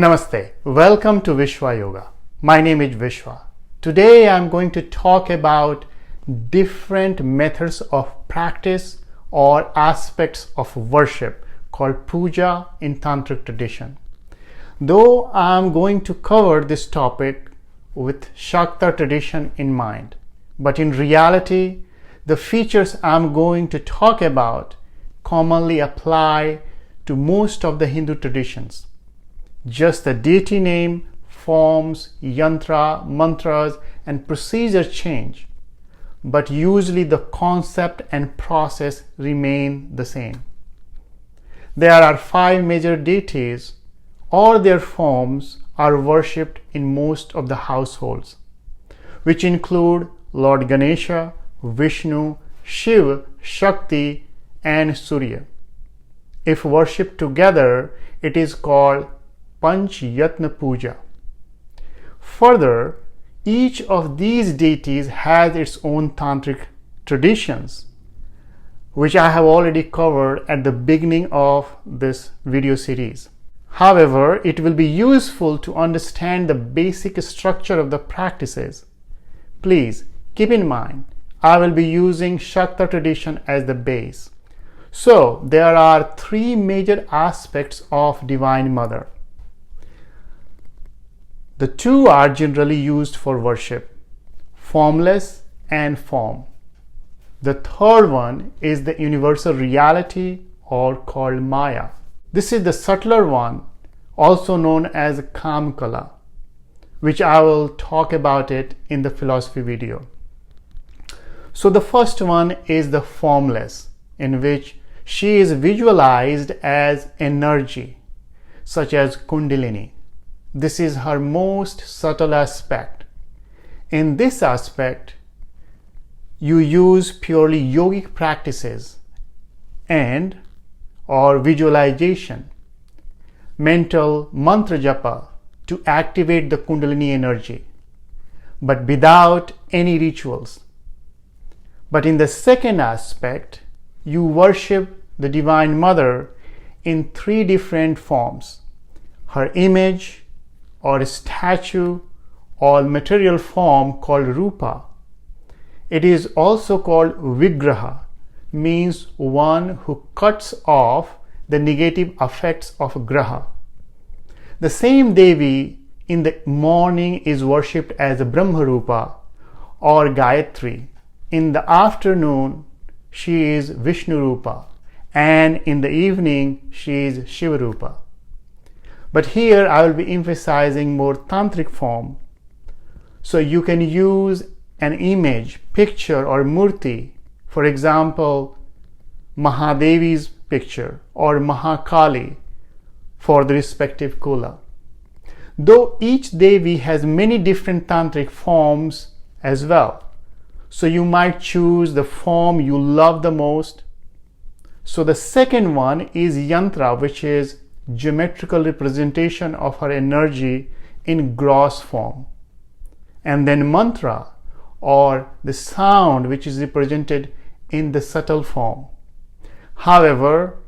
Namaste. Welcome to Vishwa Yoga. My name is Vishwa. Today I'm going to talk about different methods of practice or aspects of worship called Puja in Tantric tradition. Though I'm going to cover this topic with Shakta tradition in mind, but in reality, the features I'm going to talk about commonly apply to most of the Hindu traditions. Just the deity name, forms, yantra, mantras, and procedure change, but usually the concept and process remain the same. There are 5 major deities or their forms are worshipped in most of the households, which include Lord Ganesha, Vishnu, Shiva, Shakti, and Surya. If worshipped together, it is called Panch Yatna Puja. Further, each of these deities has its own tantric traditions, which I have already covered at the beginning of this video series. However, it will be useful to understand the basic structure of the practices. Please keep in mind, I will be using Shakta tradition as the base. So, there are 3 major aspects of Divine Mother. The 2 are generally used for worship, formless and form. The 3rd one is the universal reality or called Maya. This is the subtler one, also known as Kula, which I will talk about it in the philosophy video. So the first one is the formless, in which she is visualized as energy, such as Kundalini. This is her most subtle aspect. In this aspect, you use purely yogic practices and or visualization, mental mantra japa to activate the Kundalini energy, but without any rituals. But in the second aspect, you worship the Divine Mother in 3 different forms: her image, or statue, or material form called Rupa. It is also called Vigraha, means one who cuts off the negative effects of Graha. The same Devi in the morning is worshipped as Brahma Rupa or Gayatri. In the afternoon, she is Vishnu Rupa, and in the evening, she is Shiva Rupa. But here I will be emphasizing more tantric form. So you can use an image, picture, or murti, for example, Mahadevi's picture or Mahakali for the respective Kula. Though each Devi has many different tantric forms as well, so you might choose the form you love the most. So the second one is Yantra, which is geometrical representation of her energy in gross form, and then mantra or the sound, which is represented in the subtle form. However,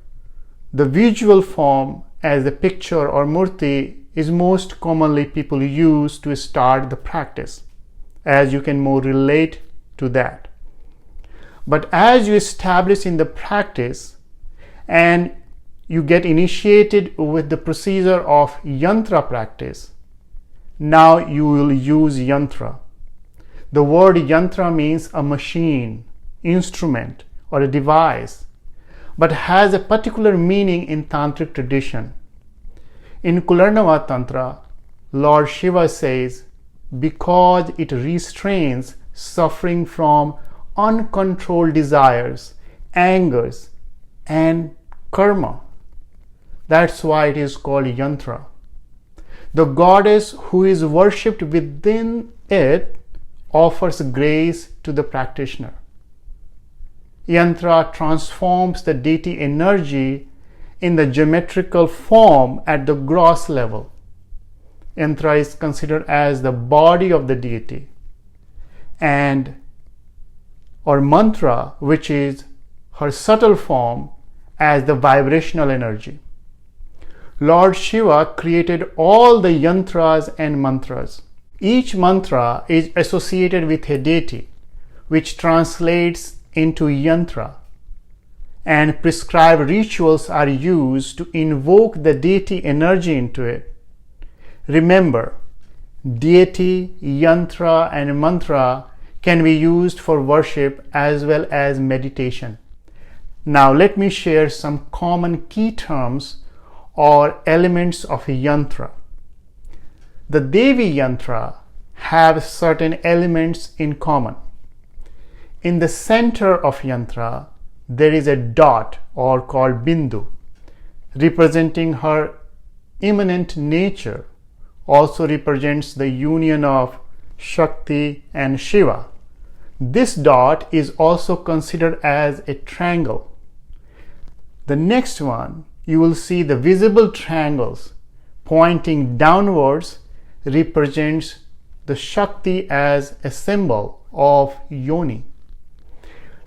the visual form as the picture or murti is most commonly people use to start the practice, as you can more relate to that. But as you establish in the practice and you get initiated with the procedure of Yantra practice, now you will use Yantra. The word Yantra means a machine, instrument, or a device, but has a particular meaning in Tantric tradition. In Kularnava Tantra, Lord Shiva says, because it restrains suffering from uncontrolled desires, angers, and karma. That's why it is called Yantra. The goddess who is worshipped within it offers grace to the practitioner. Yantra transforms the deity energy in the geometrical form at the gross level. Yantra is considered as the body of the deity, and or mantra, which is her subtle form, as the vibrational energy. Lord Shiva created all the yantras and mantras. Each mantra is associated with a deity, which translates into yantra, and prescribed rituals are used to invoke the deity energy into it. Remember, deity, yantra, and mantra can be used for worship as well as meditation. Now let me share some common key terms or elements of a yantra. The Devi yantra have certain elements in common. In the center of yantra, there is a dot or called bindu, representing her immanent nature, also represents the union of Shakti and Shiva. This dot is also considered as a triangle. The next one, you will see the visible triangles pointing downwards represents the Shakti as a symbol of yoni.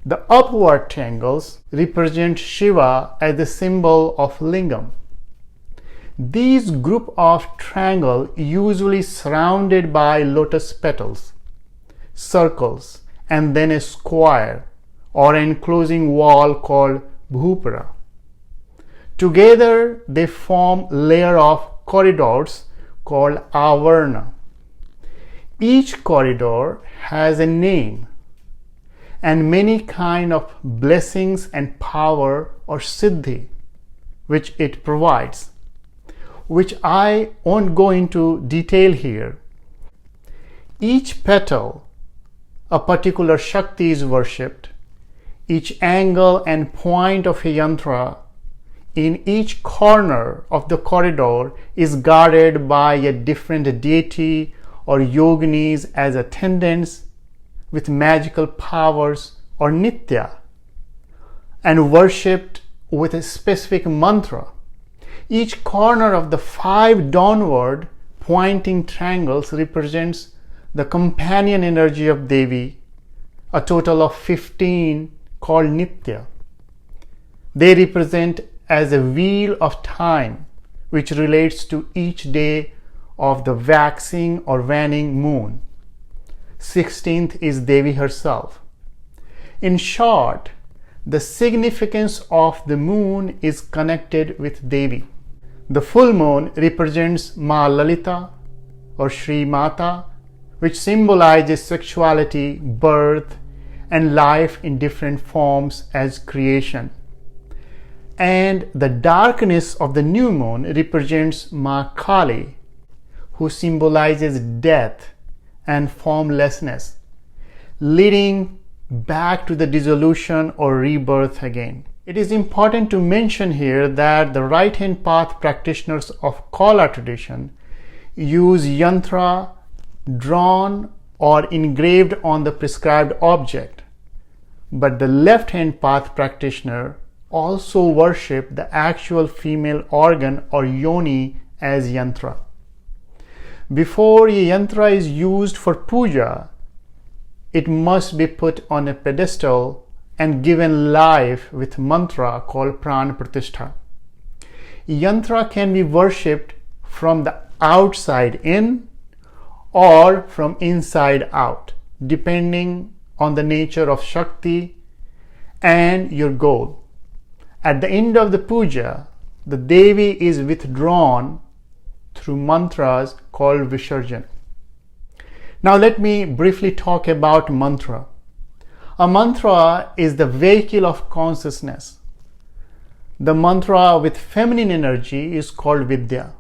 The upward triangles represent Shiva as the symbol of lingam. These group of triangles usually surrounded by lotus petals, circles, and then a square or enclosing wall called bhupara. Together they form layer of corridors called avarna. Each corridor has a name and many kind of blessings and power or siddhi which it provides, which I won't go into detail here. Each petal, a particular Shakti is worshipped. Each angle and point of a yantra in each corner of the corridor is guarded by a different deity or yoginis as attendants with magical powers or nitya, and worshipped with a specific mantra. Each corner of the 5 downward pointing triangles represents the companion energy of Devi, a total of 15 called nitya. They represent as a wheel of time which relates to each day of the waxing or waning moon. 16th is Devi herself. In short, the significance of the moon is connected with Devi. The full moon represents Ma Lalita or Shri Mata, which symbolizes sexuality, birth, and life in different forms as creation. And the darkness of the new moon represents Ma Kali, who symbolizes death and formlessness, leading back to the dissolution or rebirth again. It is important to mention here that the right-hand path practitioners of Kula tradition use yantra drawn or engraved on the prescribed object, but the left-hand path practitioner also worship the actual female organ or yoni as yantra. Before a yantra is used for puja, it must be put on a pedestal and given life with mantra called pran pratishtha. Yantra can be worshipped from the outside in or from inside out, depending on the nature of Shakti and your goal. At the end of the puja, the Devi is withdrawn through mantras called Visarjan. Now let me briefly talk about mantra. A mantra is the vehicle of consciousness. The mantra with feminine energy is called Vidya.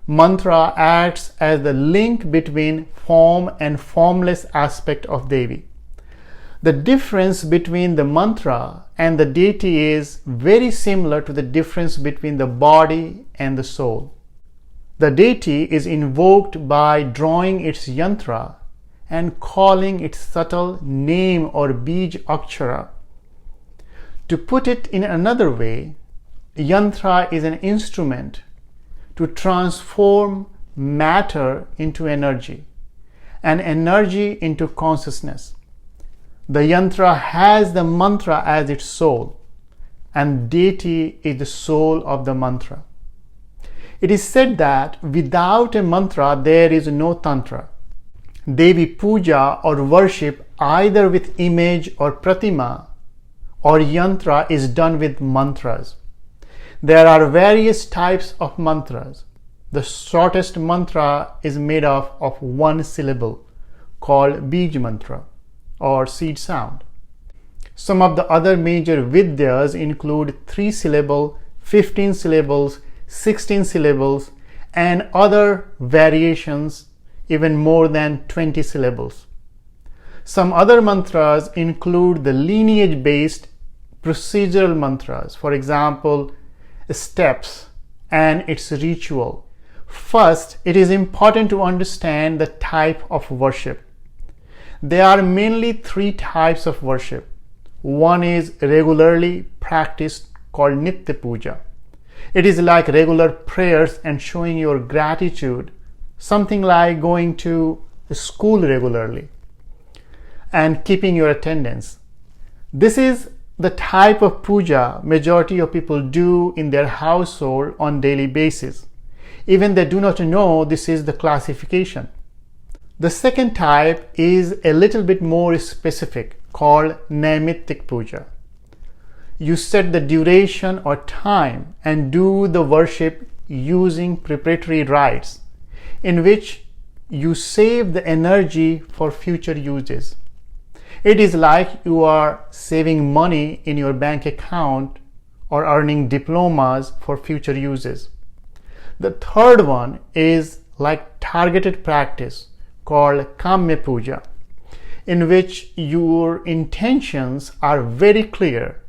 Mantra acts as the link between form and formless aspect of Devi. The difference between the mantra and the deity is very similar to the difference between the body and the soul. The deity is invoked by drawing its yantra and calling its subtle name or bij akshara. To put it in another way, yantra is an instrument to transform matter into energy and energy into consciousness. The yantra has the mantra as its soul, and deity is the soul of the mantra. It is said that without a mantra there is no Tantra. Devi Puja or worship either with image or pratima or Yantra is done with mantras. There are various types of mantras. The shortest mantra is made up of one syllable called Bij mantra or seed sound. Some of the other major vidyas include 3 syllable, 15 syllables, 16 syllables, and other variations even more than 20 syllables. Some other mantras include the lineage-based procedural mantras, for example, steps and its ritual. First, it is important to understand the type of worship. There are mainly 3 types of worship. One is regularly practiced called Nitya Puja. It is like regular prayers and showing your gratitude, something like going to school regularly and keeping your attendance. This is the type of puja majority of people do in their household on daily basis. Even they do not know this is the classification. The second type is a little bit more specific called Naimittik Puja. You set the duration or time and do the worship using preparatory rites in which you save the energy for future uses. It is like you are saving money in your bank account or earning diplomas for future uses. The third one is like targeted practice called Kamya Puja, in which your intentions are very clear.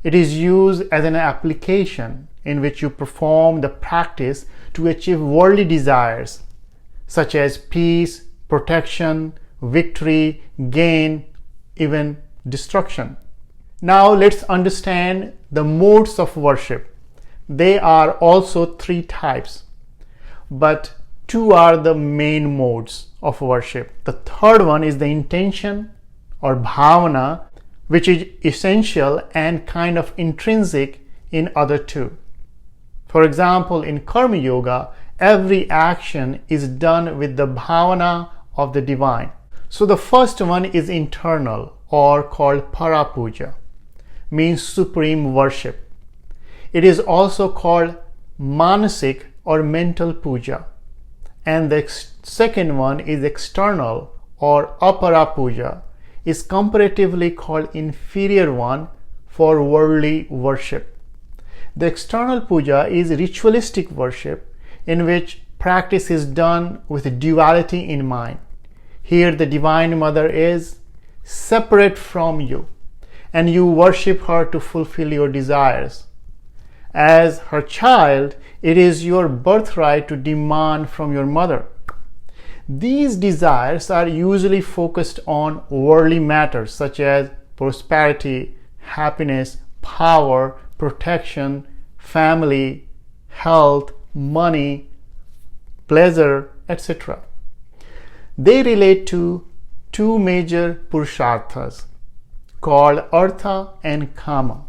It is used as an application in which you perform the practice to achieve worldly desires such as peace, protection, victory, gain, even destruction. Now let's understand the modes of worship. They are also 3 types, but 2 are the main modes of worship. The third one is the intention or bhavana, which is essential and kind of intrinsic in other 2. For example, in Karma Yoga, every action is done with the bhavana of the divine. So the first one is internal or called Para Puja, means supreme worship. It is also called Manasik or mental puja. And the second one is external or Apara Puja, is comparatively called inferior one for worldly worship. The external puja is ritualistic worship in which practice is done with duality in mind. Here the Divine Mother is separate from you and you worship her to fulfill your desires. As her child, it is your birthright to demand from your mother. These desires are usually focused on worldly matters such as prosperity, happiness, power, protection, family, health, money, pleasure, etc. They relate to 2 major purusharthas called Artha and Kama.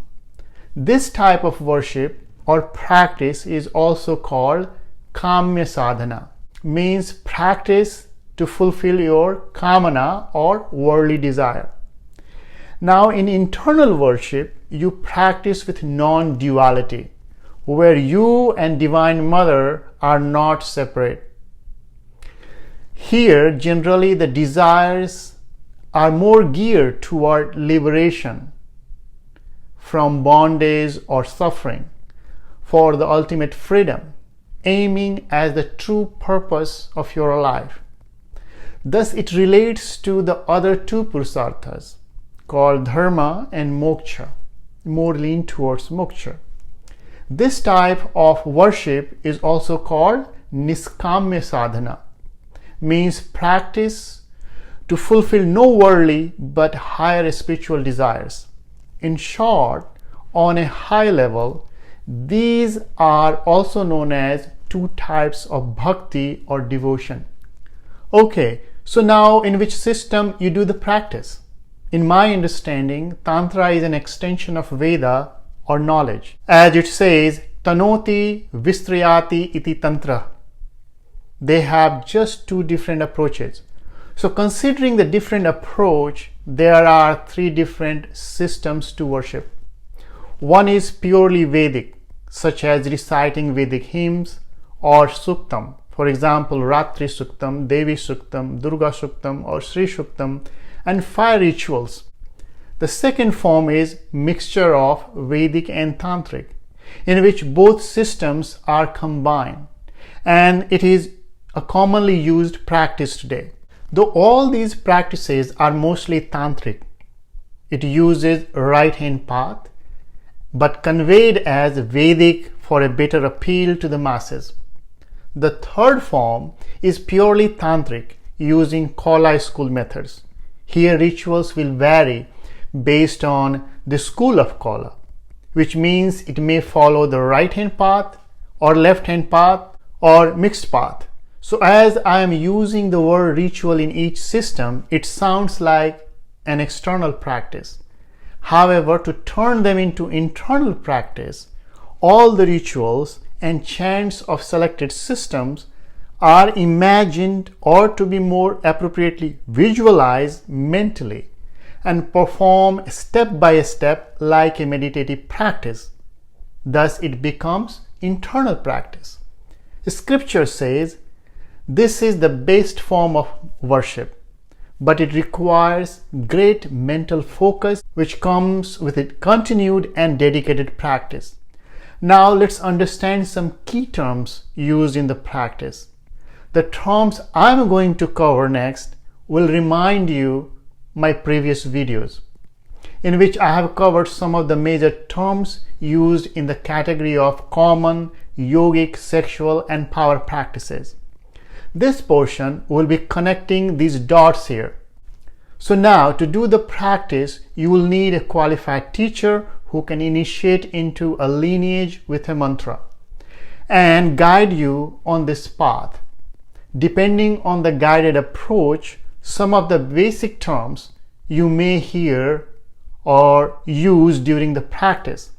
This type of worship or practice is also called Kamya Sadhana, means practice to fulfill your kamana or worldly desire. Now in internal worship, you practice with non-duality, where you and Divine Mother are not separate. Here, generally the desires are more geared toward liberation from bondage or suffering for the ultimate freedom, aiming as the true purpose of your life. Thus it relates to the other 2 purusarthas called dharma and moksha, more lean towards moksha. This type of worship is also called Niskamya Sadhana, means practice to fulfill no worldly but higher spiritual desires. In short, on a high level, these are also known as 2 types of bhakti or devotion. Okay, so now in which system you do the practice? In my understanding, Tantra is an extension of Veda or knowledge. As it says, Tanoti Vistrayati iti Tantra. They have just two different approaches. So considering the different approach, there are three different systems to worship. One is purely Vedic, such as reciting Vedic hymns or Suktam. For example, Ratri Suktam, Devi Suktam, Durga Suktam or Sri Suktam, and fire rituals. The second form is mixture of Vedic and Tantric, in which both systems are combined, and it is a commonly used practice today. Though all these practices are mostly Tantric, it uses right hand path but conveyed as Vedic for a better appeal to the masses. The third form is purely Tantric using Kula school methods. Here rituals will vary based on the school of Kula, which means it may follow the right hand path or left hand path or mixed path. So as I am using the word ritual in each system, it sounds like an external practice. However, to turn them into internal practice, all the rituals and chants of selected systems are imagined, or to be more appropriately visualized mentally, and perform step by step like a meditative practice. Thus it becomes internal practice. Scripture says this is the best form of worship, but it requires great mental focus, which comes with a continued and dedicated practice. Now let's understand some key terms used in the practice. The terms I'm going to cover next will remind you my previous videos, in which I have covered some of the major terms used in the category of common, yogic, sexual, and power practices. This portion will be connecting these dots here. So now to do the practice, you will need a qualified teacher who can initiate into a lineage with a mantra and guide you on this path. Depending on the guided approach, some of the basic terms you may hear or use during the practice.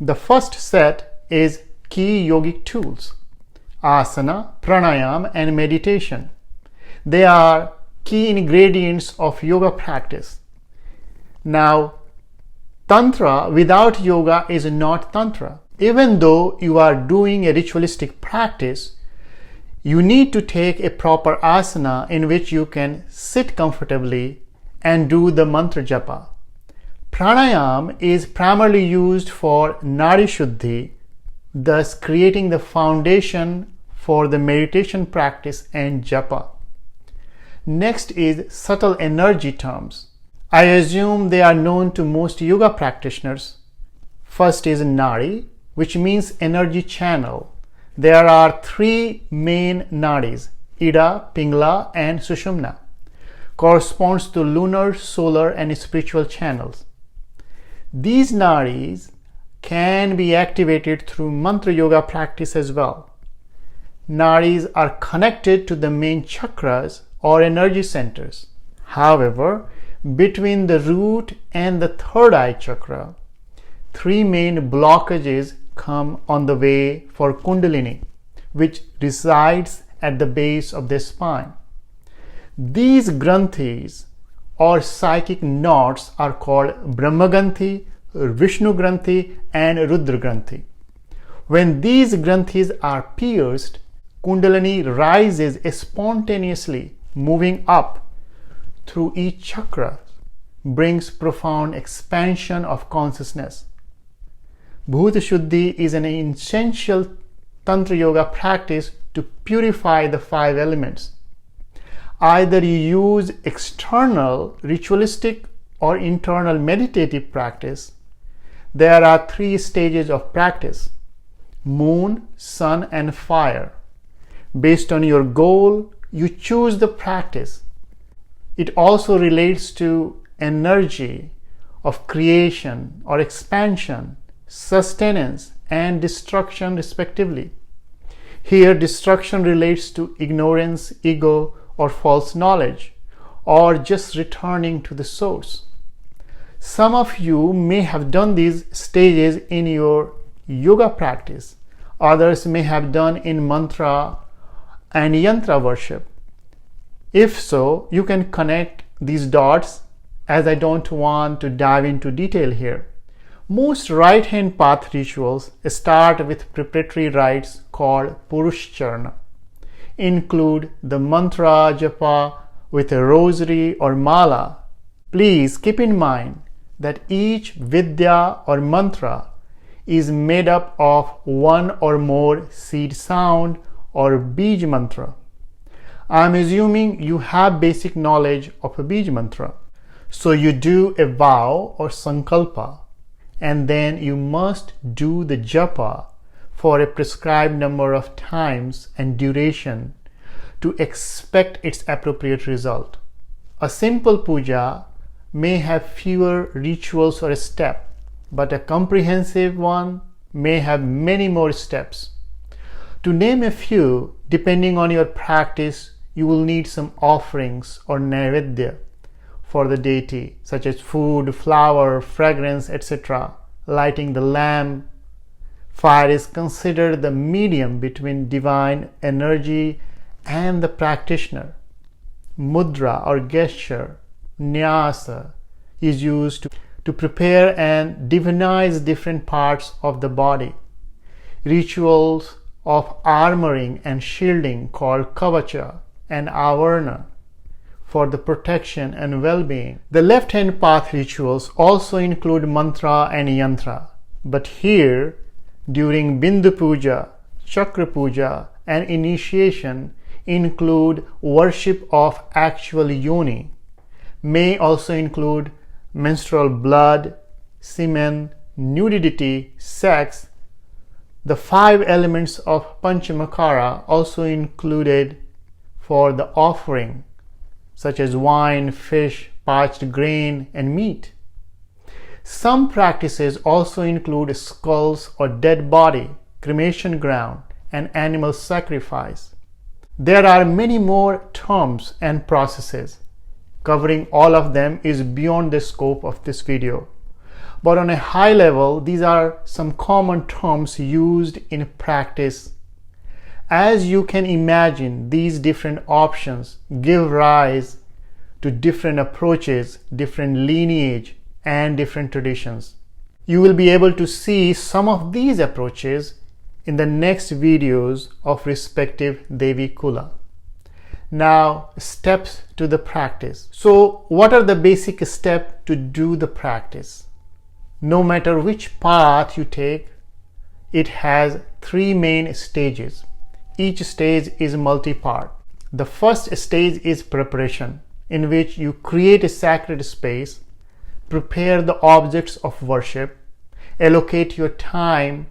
The first set is key yogic tools: asana, pranayam, and meditation. They are key ingredients of yoga practice. Now, Tantra without yoga is not Tantra. Even though you are doing a ritualistic practice, you need to take a proper asana in which you can sit comfortably and do the mantra japa. Pranayam is primarily used for nadi shuddhi, thus creating the foundation for the meditation practice and japa. Next is subtle energy terms. I assume they are known to most yoga practitioners. First is nadi, which means energy channel. There are three main nadis: Ida, Pingala, and Sushumna. Corresponds to lunar, solar, and spiritual channels. These nadis can be activated through mantra yoga practice as well. Nadis are connected to the main chakras or energy centers. However, between the root and the third eye chakra, three main blockages come on the way for Kundalini, which resides at the base of the spine. These granthis or psychic knots are called Brahma Granthi, Vishnu Granthi, and Rudra Granthi. When these granthis are pierced, Kundalini rises spontaneously, moving up through each chakra, brings profound expansion of consciousness. Bhuta Shuddhi is an essential Tantra yoga practice to purify the five elements. Either you use external ritualistic or internal meditative practice. There are three stages of practice: moon, sun, and fire. Based on your goal, you choose the practice. It also relates to energy of creation or expansion, sustenance, and destruction respectively. Here, destruction relates to ignorance, ego, or false knowledge, or just returning to the source. Some of you may have done these stages in your yoga practice. Others may have done in mantra and yantra worship. If so, you can connect these dots, as I don't want to dive into detail here. Most right hand path rituals start with preparatory rites called Purushcharana. Include the mantra japa with a rosary or mala. Please keep in mind that each vidya or mantra is made up of one or more seed sound or bij mantra. I am assuming you have basic knowledge of a bij mantra. So you do a vow or sankalpa, and then you must do the japa for a prescribed number of times and duration to expect its appropriate result. A simple puja may have fewer rituals or steps, but a comprehensive one may have many more steps. To name a few, depending on your practice, you will need some offerings or naivedya for the deity, such as food, flower, fragrance, etc. Lighting the lamp. Fire is considered the medium between divine energy and the practitioner. Mudra or gesture, nyasa, is used to prepare and divinize different parts of the body. Rituals of armoring and shielding called kavacha and avarna for the protection and well-being. The left-hand path rituals also include mantra and yantra, but here during Bindu Puja, Chakra Puja and initiation include worship of actual yoni, may also include menstrual blood, semen, nudity, sex. The 5 elements of Panchamakara also included for the offering, such as wine, fish, parched grain, and meat. Some practices also include skulls or dead body, cremation ground, and animal sacrifice. There are many more terms and processes. Covering all of them is beyond the scope of this video. But on a high level, these are some common terms used in practice. As you can imagine, these different options give rise to different approaches, different lineage, and different traditions. You will be able to see some of these approaches in the next videos of respective Devi Kula. Now, steps to the practice. So, what are the basic steps to do the practice? No matter which path you take, it has 3 main stages. Each stage is multi-part. The first stage is preparation, in which you create a sacred space, prepare the objects of worship, allocate your time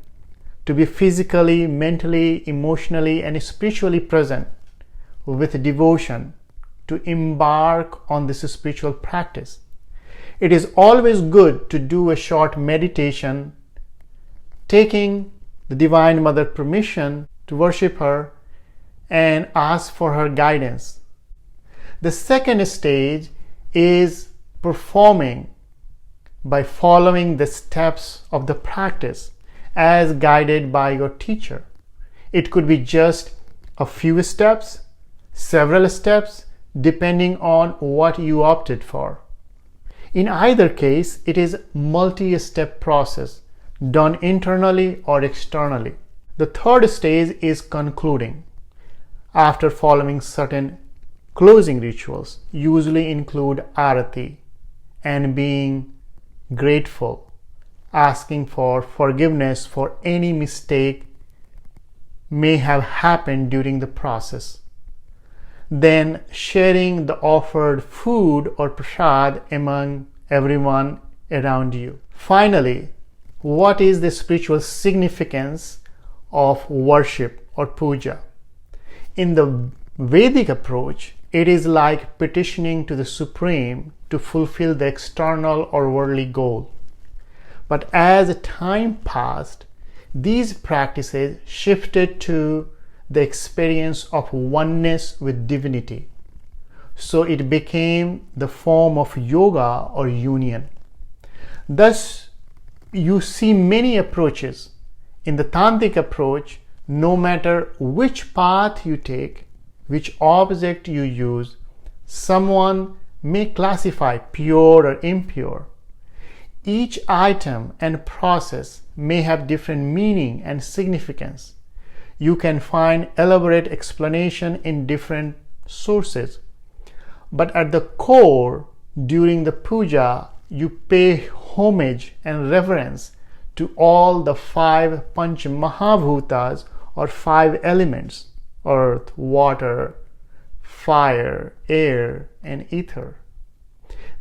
to be physically, mentally, emotionally, and spiritually present with devotion to embark on this spiritual practice. It is always good to do a short meditation, taking the Divine Mother permission to worship her and ask for her guidance. The second stage is performing by following the steps of the practice as guided by your teacher. It could be just a few steps, several steps, depending on what you opted for. In either case, it is a multi-step process done internally or externally. The third stage is concluding. After following certain closing rituals, usually include arati and being grateful, asking for forgiveness for any mistake may have happened during the process. Then sharing the offered food or prasad among everyone around you. Finally, what is the spiritual significance of worship or puja? In the Vedic approach, it is like petitioning to the Supreme to fulfill the external or worldly goal. But as time passed, these practices shifted to the experience of oneness with divinity. So it became the form of yoga or union. Thus, you see many approaches In the Tantric approach, no matter which path you take, which object you use, someone may classify pure or impure. Each item and process may have different meaning and significance. You can find elaborate explanation in different sources. But at the core, during the puja, you pay homage and reverence to all the 5 Panch Mahabhutas or 5 elements: earth, water, fire, air, and ether.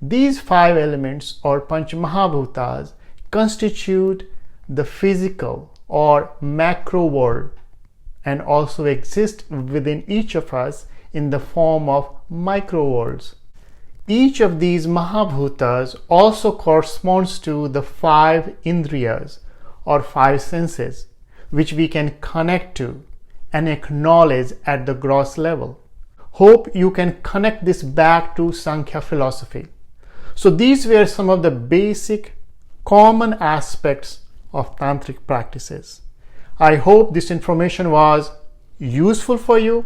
These 5 elements or Panch Mahabhutas constitute the physical or macro world and also exist within each of us in the form of micro worlds. Each of these Mahabhutas also corresponds to the 5 Indriyas or 5 senses, which we can connect to and acknowledge at the gross level. Hope you can connect this back to Sankhya philosophy. So these were some of the basic common aspects of Tantric practices. I hope this information was useful for you.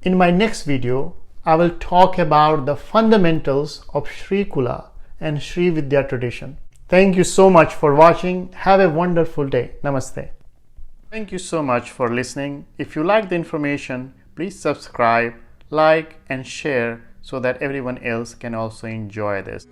In my next video, I will talk about the fundamentals of Sri Kula and Sri Vidya tradition. Thank you so much for watching. Have a wonderful day. Namaste. Thank you so much for listening. If you like the information, please subscribe, like, and share so that everyone else can also enjoy this.